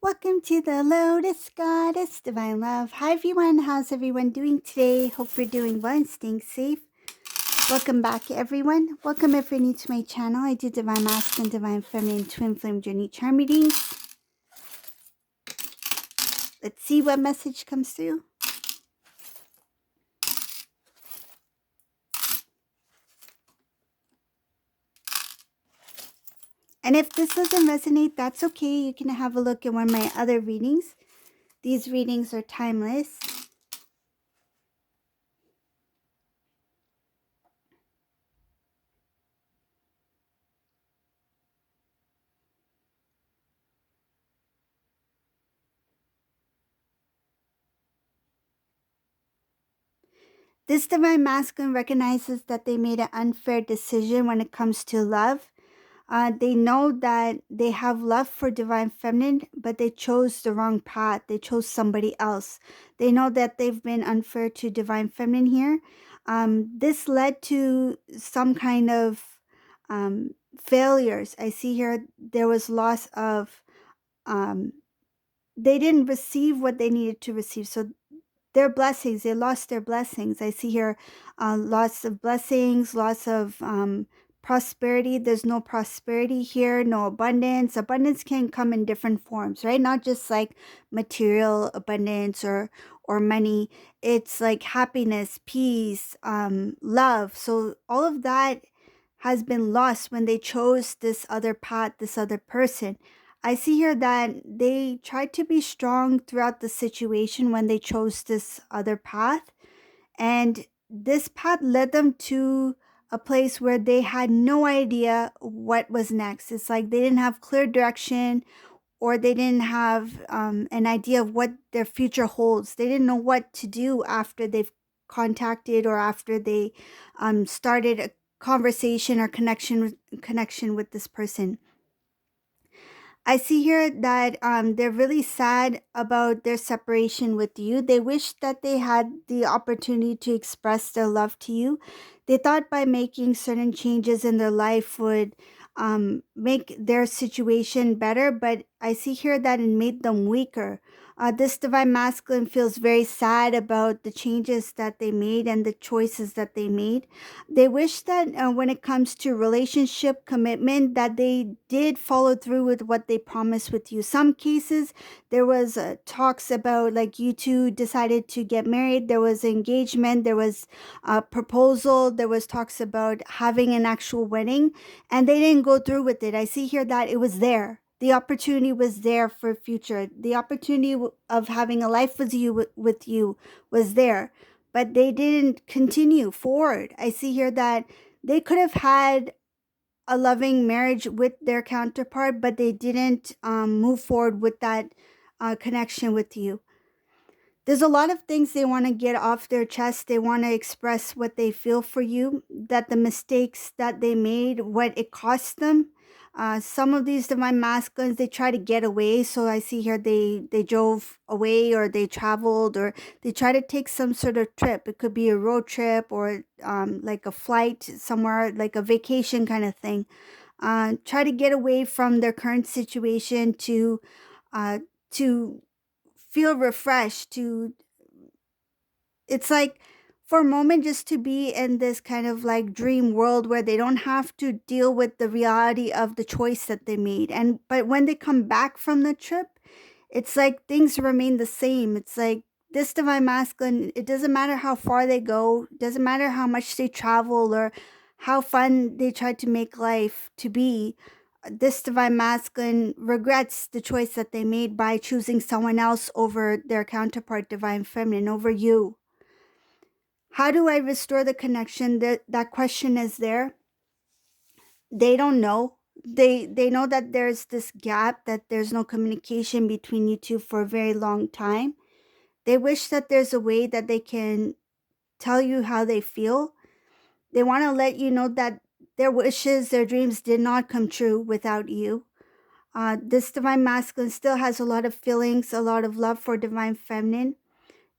Welcome to the Lotus Goddess Divine Love. Hi everyone, how's everyone doing today? Hope you're doing well and staying safe. Welcome back everyone. Welcome if you're new to my channel. I do Divine Masculine, Divine Feminine, Twin Flame Journey Charm readings. Let's see what message comes through. And if this doesn't resonate, that's okay. You can have a look at one of my other readings. These readings are timeless. This Divine Masculine recognizes that they made an unfair decision when it comes to love. They know that they have love for Divine Feminine, but they chose the wrong path. They chose somebody else. They know that they've been unfair to Divine Feminine here. This led to some kind of failures. I see here there was loss of, they didn't receive what they needed to receive. So their blessings, they lost their blessings. I see here lots of blessings, lots of prosperity. There's no prosperity here, no abundance. Abundance can come in different forms, right? Not just like material abundance or money. It's like happiness, peace, love. So all of that has been lost when they chose this other path, this other person. I see here that they tried to be strong throughout the situation when they chose this other path. And this path led them to a place where they had no idea what was next. It's like they didn't have clear direction, or they didn't have an idea of what their future holds. They didn't know what to do after they've contacted or after they started a conversation or connection with this person. I see here that they're really sad about their separation with you. They wish that they had the opportunity to express their love to you. They thought by making certain changes in their life would make their situation better, but I see here that it made them weaker. This Divine Masculine feels very sad about the changes that they made and the choices that they made. They wish that when it comes to relationship commitment, that they did follow through with what they promised with you. Some cases there was talks about like you two decided to get married. There was engagement, there was a proposal, there was talks about having an actual wedding, and they didn't go through with it. I see here that it was there. The opportunity was there for future. The opportunity of having a life with you was there, but they didn't continue forward. I see here that they could have had a loving marriage with their counterpart, but they didn't move forward with that connection with you. There's a lot of things they want to get off their chest. They want to express what they feel for you, that the mistakes that they made, what it cost them. Some of these Divine Masculines, they try to get away. So I see here they drove away, or they traveled, or they try to take some sort of trip. It could be a road trip, or like a flight somewhere, like a vacation kind of thing. Try to get away from their current situation uh, to feel refreshed, to, it's like for a moment just to be in this kind of like dream world where they don't have to deal with the reality of the choice that they made. And but when they come back from the trip, it's like things remain the same. It's like this Divine Masculine, it doesn't matter how far they go, doesn't matter how much they travel or how fun they try to make life to be. This Divine Masculine regrets the choice that they made by choosing someone else over their counterpart, Divine Feminine, over you. How do I restore the connection? That question is there. They don't know. They know that there's this gap, that there's no communication between you two for a very long time. They wish that there's a way that they can tell you how they feel. They want to let you know that their wishes, their dreams did not come true without you. This Divine Masculine still has a lot of feelings, a lot of love for Divine Feminine.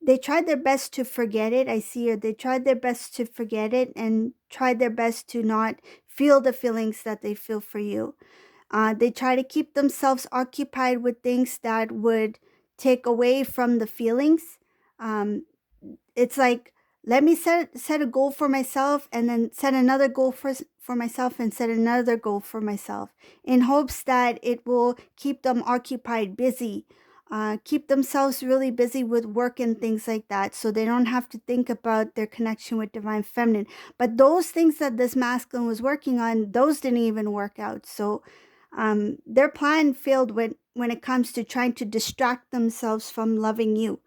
They tried their best to forget it. I see her. They tried their best to forget it and tried their best to not feel the feelings that they feel for you. They try to keep themselves occupied with things that would take away from the feelings. Um, it's like, let me set a goal for myself, and then set another goal for myself, and set another goal for myself, in hopes that it will keep them occupied, busy, keep themselves really busy with work and things like that, so they don't have to think about their connection with divine feminine. But those things that this masculine was working on, those didn't even work out. So their plan failed when it comes to trying to distract themselves from loving you.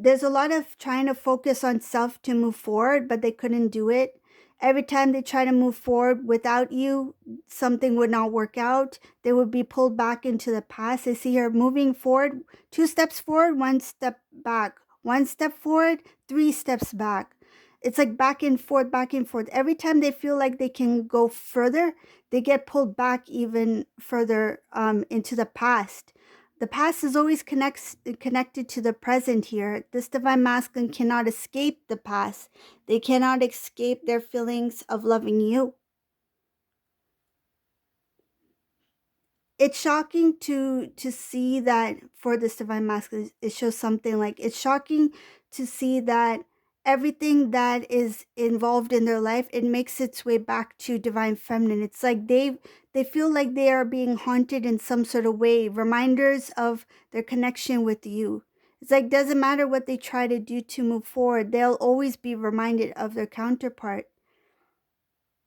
There's a lot of trying to focus on self to move forward, but they couldn't do it. Every time they try to move forward without you, something would not work out. They would be pulled back into the past. I see her moving forward, 2 steps forward, 1 step back, 1 step forward, 3 steps back. It's like back and forth, back and forth. Every time they feel like they can go further, they get pulled back even further into the past. The past is always connected to the present here. This divine masculine cannot escape the past. They cannot escape their feelings of loving you. It's shocking to see that for this divine masculine, it shows something like, it's shocking to see that everything that is involved in their life, it makes its way back to divine feminine. It's like they feel like they are being haunted in some sort of way, reminders of their connection with you. It's like, doesn't matter what they try to do to move forward, they'll always be reminded of their counterpart.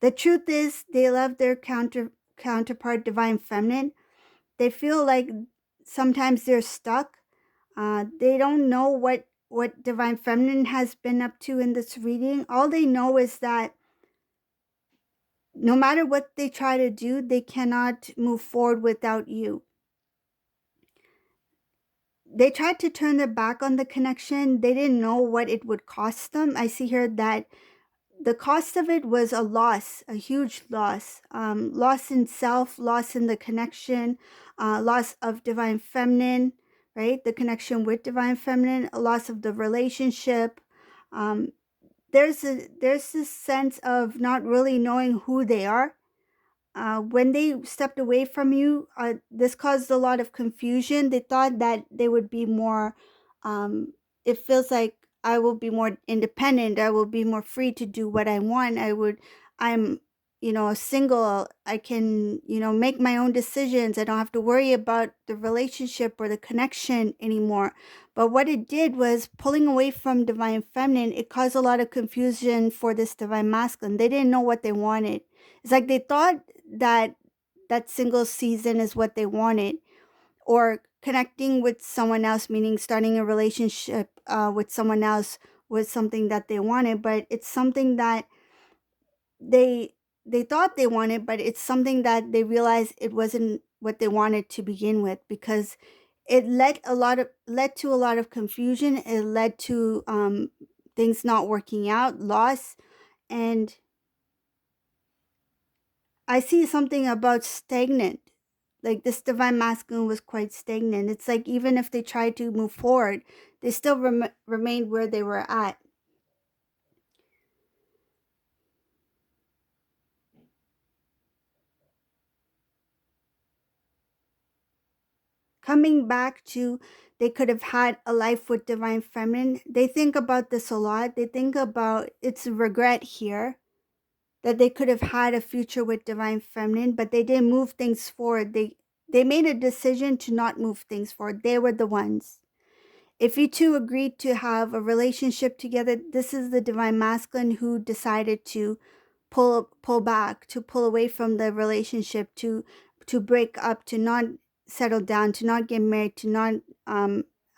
The truth is, they love their counterpart divine feminine. They feel like sometimes they're stuck. They don't know what divine feminine has been up to in this reading. All they know is that no matter what they try to do, they cannot move forward without you. They tried to turn their back on the connection. They didn't know what it would cost them. I see here that the cost of it was a loss, a huge loss. Loss in self, loss in the connection, loss of divine feminine, right? The connection with divine feminine, a loss of the relationship. Um, there's this sense of not really knowing who they are. When they stepped away from you, this caused a lot of confusion. They thought that they would be more, it feels like I will be more independent. I will be more free to do what I want. I'm, single. I can, make my own decisions. I don't have to worry about the relationship or the connection anymore. But what it did was pulling away from divine feminine. It caused a lot of confusion for this divine masculine. They didn't know what they wanted. It's like they thought that that single season is what they wanted, or connecting with someone else, meaning starting a relationship with someone else, was something that they wanted. But it's something that they they thought they wanted, but it's something that they realized it wasn't what they wanted to begin with, because it led to a lot of confusion. It led to things not working out, loss. And I see something about stagnant. Like this divine masculine was quite stagnant. It's like even if they tried to move forward, they still remained where they were at. Coming back to, they could have had a life with divine feminine. They think about this a lot. They think about, it's regret here, that they could have had a future with divine feminine, but they didn't move things forward. They made a decision to not move things forward. They were the ones. If you two agreed to have a relationship together, this is the divine masculine who decided to pull back, to pull away from the relationship, to break up, to not settle down, to not get married, to not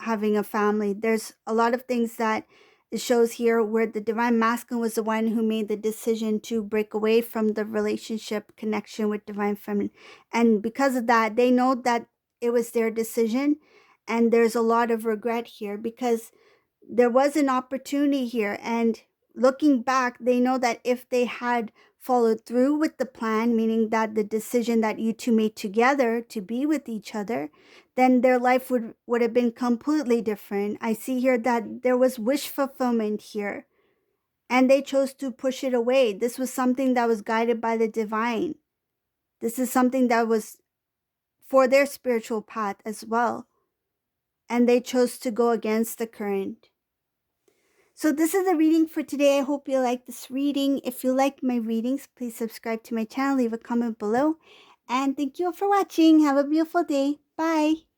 having a family. There's a lot of things that it shows here where the divine masculine was the one who made the decision to break away from the relationship connection with divine feminine. And because of that, they know that it was their decision. And there's a lot of regret here because there was an opportunity here. And looking back, they know that if they had followed through with the plan, meaning that the decision that you two made together to be with each other, then their life would have been completely different. I see here that there was wish fulfillment here. and they chose to push it away. This was something that was guided by the divine. This is something that was for their spiritual path as well, and they chose to go against the current. So this is the reading for today. I hope you like this reading. If you like my readings, please subscribe to my channel, leave a comment below, and thank you all for watching. Have a beautiful day. Bye.